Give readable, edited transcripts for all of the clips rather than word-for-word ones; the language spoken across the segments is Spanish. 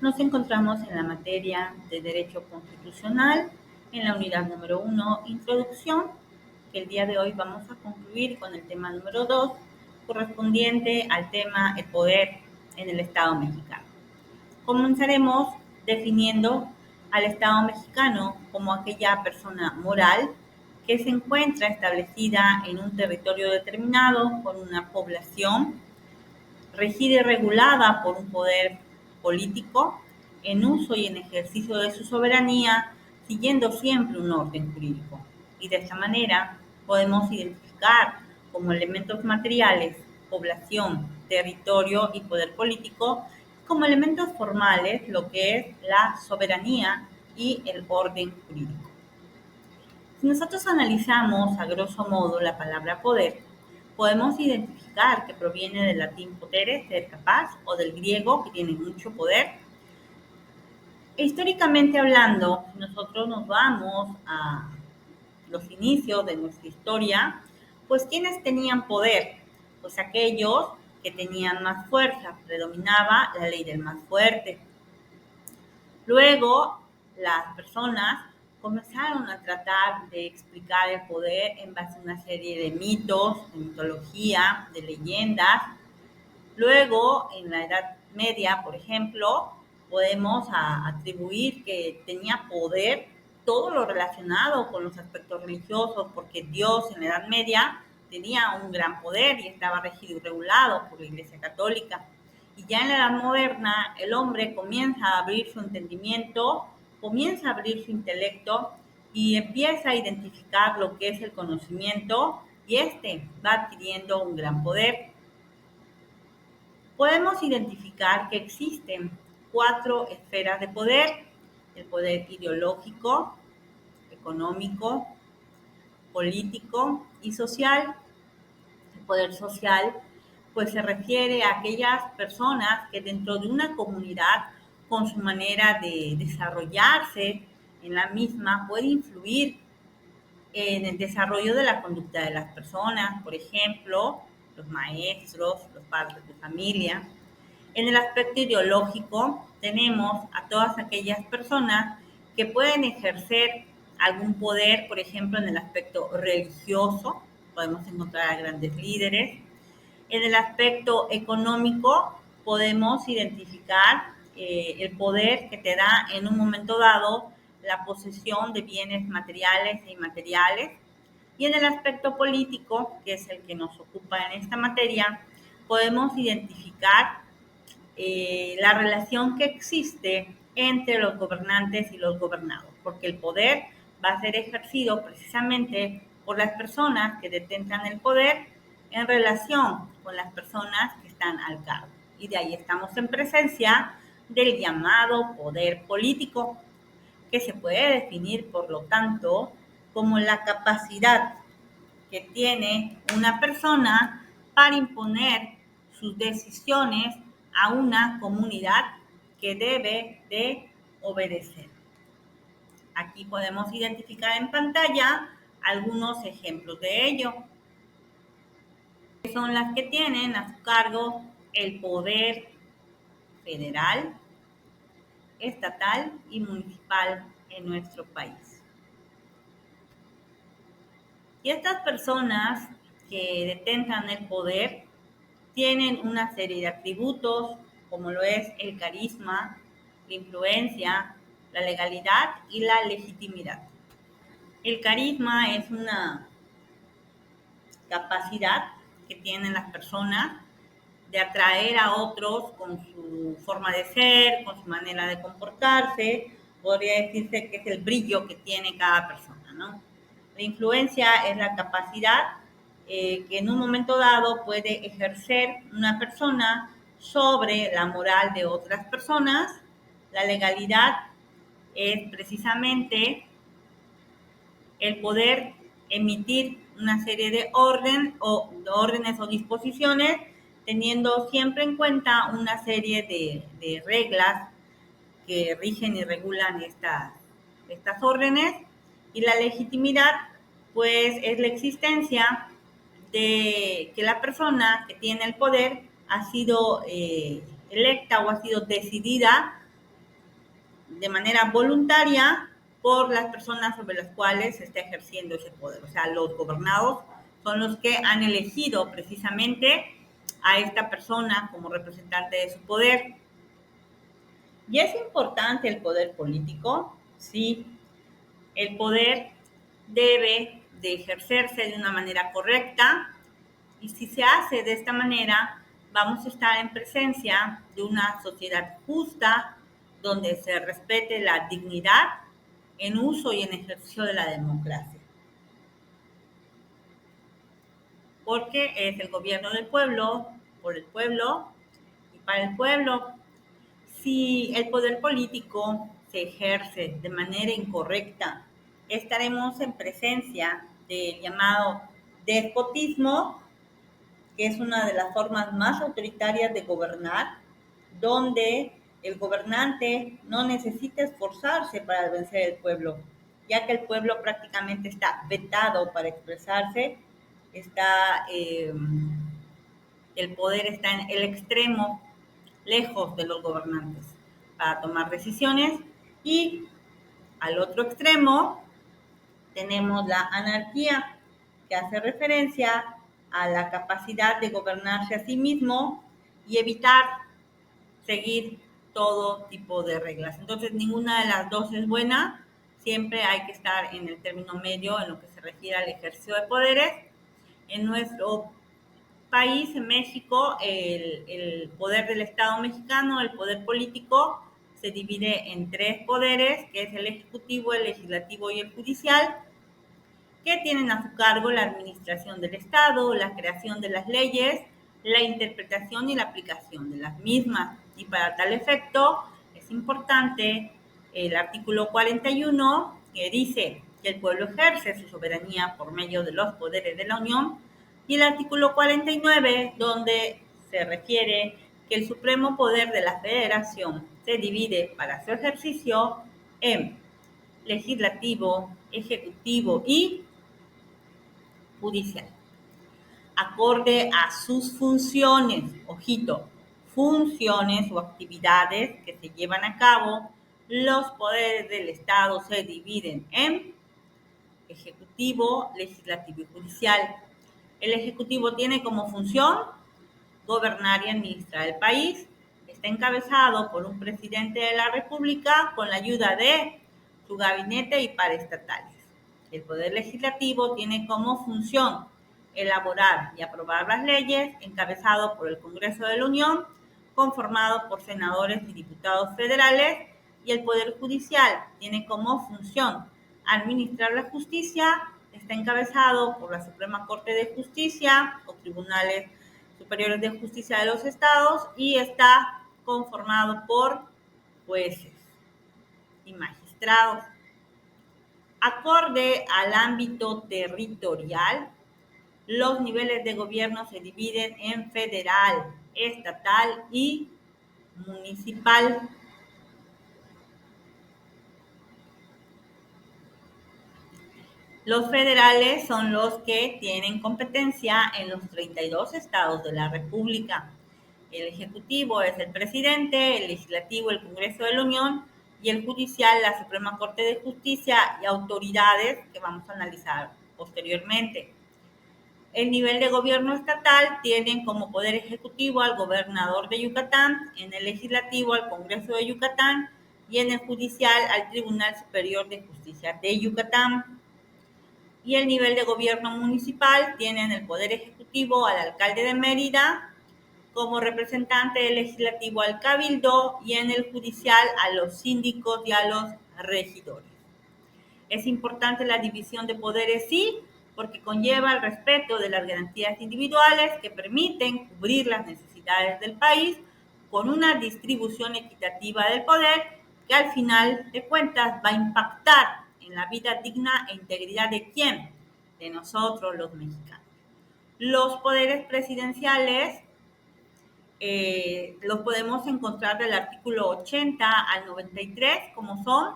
Nos encontramos en la materia de Derecho Constitucional, en la unidad número 1, Introducción, que el día de hoy vamos a concluir con el tema número 2, correspondiente al tema el poder en el Estado mexicano. Comenzaremos definiendo al Estado mexicano como aquella persona moral que se encuentra establecida en un territorio determinado con una población regida y regulada por un poder político en uso y en ejercicio de su soberanía, siguiendo siempre un orden jurídico. Y de esta manera podemos identificar como elementos materiales población, territorio y poder político, como elementos formales lo que es la soberanía y el orden jurídico. Si nosotros analizamos a grosso modo la palabra poder, podemos identificar que proviene del latín potere, ser capaz, o del griego, que tiene mucho poder. Históricamente hablando, si nosotros nos vamos a los inicios de nuestra historia, pues ¿quiénes tenían poder? Pues aquellos que tenían más fuerza, predominaba la ley del más fuerte. Luego, las personas comenzaron a tratar de explicar el poder en base a una serie de mitos, de mitología, de leyendas. Luego, en la Edad Media, por ejemplo, podemos atribuir que tenía poder todo lo relacionado con los aspectos religiosos, porque Dios en la Edad Media tenía un gran poder y estaba regido y regulado por la Iglesia Católica. Y ya en la Edad Moderna, el hombre comienza a abrir su entendimiento, comienza a abrir su intelecto y empieza a identificar lo que es el conocimiento y va adquiriendo un gran poder. Podemos identificar que existen 4 esferas de poder: el poder ideológico, económico, político y social. El poder social pues se refiere a aquellas personas que dentro de una comunidad, con su manera de desarrollarse en la misma, puede influir en el desarrollo de la conducta de las personas, por ejemplo, los maestros, los padres de familia. En el aspecto ideológico tenemos a todas aquellas personas que pueden ejercer algún poder, por ejemplo, en el aspecto religioso, podemos encontrar a grandes líderes. En el aspecto económico podemos identificar el poder que te da en un momento dado la posesión de bienes materiales e inmateriales. Y en el aspecto político, que es el que nos ocupa en esta materia, podemos identificar la relación que existe entre los gobernantes y los gobernados, porque el poder va a ser ejercido precisamente por las personas que detentan el poder en relación con las personas que están al cargo. Y de ahí estamos en presencia del llamado poder político, que se puede definir, por lo tanto, como la capacidad que tiene una persona para imponer sus decisiones a una comunidad que debe de obedecer. Aquí podemos identificar en pantalla algunos ejemplos de ello. Son las que tienen a su cargo el poder federal, estatal y municipal en nuestro país. Y estas personas que detentan el poder tienen una serie de atributos, como lo es el carisma, la influencia, la legalidad y la legitimidad. El carisma es una capacidad que tienen las personas de atraer a otros con su forma de ser, con su manera de comportarse. Podría decirse que es el brillo que tiene cada persona, ¿no? La influencia es la capacidad que en un momento dado puede ejercer una persona sobre la moral de otras personas. La legalidad es precisamente el poder emitir una serie de órdenes o disposiciones, teniendo siempre en cuenta una serie de reglas que rigen y regulan estas órdenes. Y la legitimidad, pues, es la existencia de que la persona que tiene el poder ha sido electa o ha sido decidida de manera voluntaria por las personas sobre las cuales se está ejerciendo ese poder. O sea, los gobernados son los que han elegido precisamente a esta persona como representante de su poder. ¿Y es importante el poder político? Sí, el poder debe de ejercerse de una manera correcta y si se hace de esta manera, vamos a estar en presencia de una sociedad justa donde se respete la dignidad en uso y en ejercicio de la democracia. Porque es el gobierno del pueblo, por el pueblo y para el pueblo. Si el poder político se ejerce de manera incorrecta, estaremos en presencia del llamado despotismo, que es una de las formas más autoritarias de gobernar, donde el gobernante no necesita esforzarse para vencer al pueblo, ya que el pueblo prácticamente está vetado para expresarse, está, el poder está en el extremo, lejos de los gobernantes, para tomar decisiones, y al otro extremo tenemos la anarquía, que hace referencia a la capacidad de gobernarse a sí mismo y evitar seguir todo tipo de reglas. Entonces, ninguna de las dos es buena. Siempre hay que estar en el término medio en lo que se refiere al ejercicio de poderes. En nuestro país, en México, el poder del Estado mexicano, el poder político, se divide en tres poderes, que es el ejecutivo, el legislativo y el judicial, que tienen a su cargo la administración del Estado, la creación de las leyes, la interpretación y la aplicación de las mismas. Y para tal efecto es importante el artículo 41, que dice que el pueblo ejerce su soberanía por medio de los poderes de la Unión, y el artículo 49, donde se refiere que el supremo poder de la Federación se divide para su ejercicio en legislativo, ejecutivo y judicial, acorde a sus funciones, ojito, funciones o actividades que se llevan a cabo. Los poderes del Estado se dividen en ejecutivo, legislativo y judicial. El ejecutivo tiene como función gobernar y administrar el país. Está encabezado por un presidente de la República con la ayuda de su gabinete y paraestatales. El poder legislativo tiene como función elaborar y aprobar las leyes, encabezado por el Congreso de la Unión, conformado por senadores y diputados federales, y el Poder Judicial tiene como función administrar la justicia, está encabezado por la Suprema Corte de Justicia o tribunales superiores de justicia de los estados y está conformado por jueces y magistrados. Acorde al ámbito territorial, los niveles de gobierno se dividen en federal, estatal y municipal. Los federales son los que tienen competencia en los 32 estados de la República. El ejecutivo es el presidente, el legislativo el Congreso de la Unión y el judicial la Suprema Corte de Justicia y autoridades que vamos a analizar posteriormente. El nivel de gobierno estatal tienen como poder ejecutivo al gobernador de Yucatán, en el legislativo al Congreso de Yucatán y en el judicial al Tribunal Superior de Justicia de Yucatán. Y el nivel de gobierno municipal tienen el poder ejecutivo al alcalde de Mérida, como representante del legislativo al cabildo y en el judicial a los síndicos y a los regidores. Es importante la división de poderes, sí, porque conlleva el respeto de las garantías individuales que permiten cubrir las necesidades del país con una distribución equitativa del poder que al final de cuentas va a impactar en la vida digna e integridad de ¿quién? De nosotros los mexicanos. Los poderes presidenciales los podemos encontrar del artículo 80 al 93, como son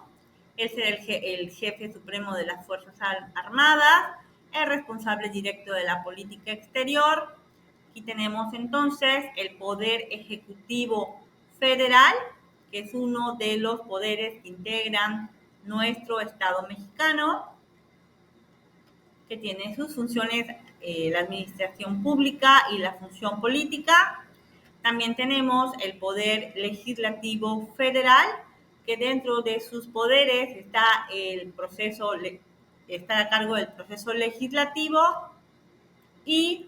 el jefe supremo de las Fuerzas Armadas, el responsable directo de la política exterior. Aquí tenemos entonces el poder ejecutivo federal, que es uno de los poderes que integran nuestro Estado mexicano, que tiene sus funciones, la administración pública y la función política. También tenemos el Poder Legislativo Federal, que dentro de sus poderes está a cargo del proceso legislativo, y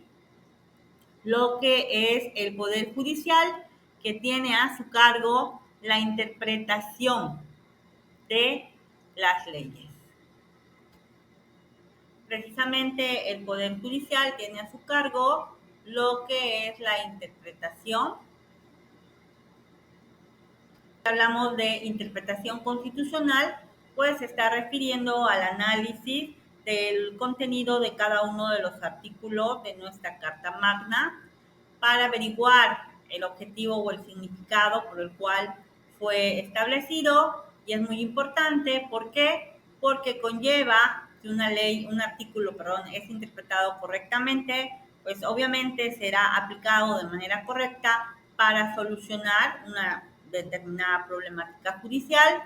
lo que es el Poder Judicial, que tiene a su cargo la interpretación de las leyes. Precisamente el Poder Judicial tiene a su cargo lo que es la interpretación. Hablamos de interpretación constitucional, pues se está refiriendo al análisis del contenido de cada uno de los artículos de nuestra Carta Magna para averiguar el objetivo o el significado por el cual fue establecido. Y es muy importante, ¿por qué? Porque conlleva que un artículo, es interpretado correctamente, pues obviamente será aplicado de manera correcta para solucionar una determinada problemática judicial.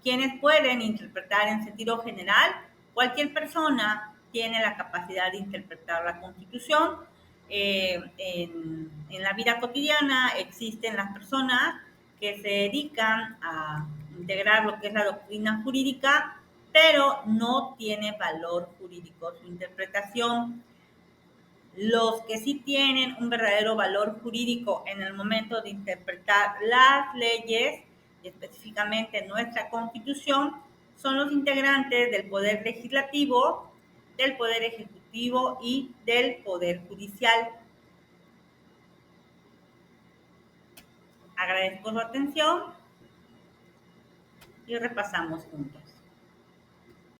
Quienes pueden interpretar en sentido general, cualquier persona tiene la capacidad de interpretar la Constitución. En la vida cotidiana existen las personas que se dedican a integrar lo que es la doctrina jurídica, pero no tiene valor jurídico su interpretación. Los que sí tienen un verdadero valor jurídico en el momento de interpretar las leyes, y específicamente nuestra Constitución, son los integrantes del Poder Legislativo, del Poder Ejecutivo y del Poder Judicial. Agradezco su atención y repasamos juntos.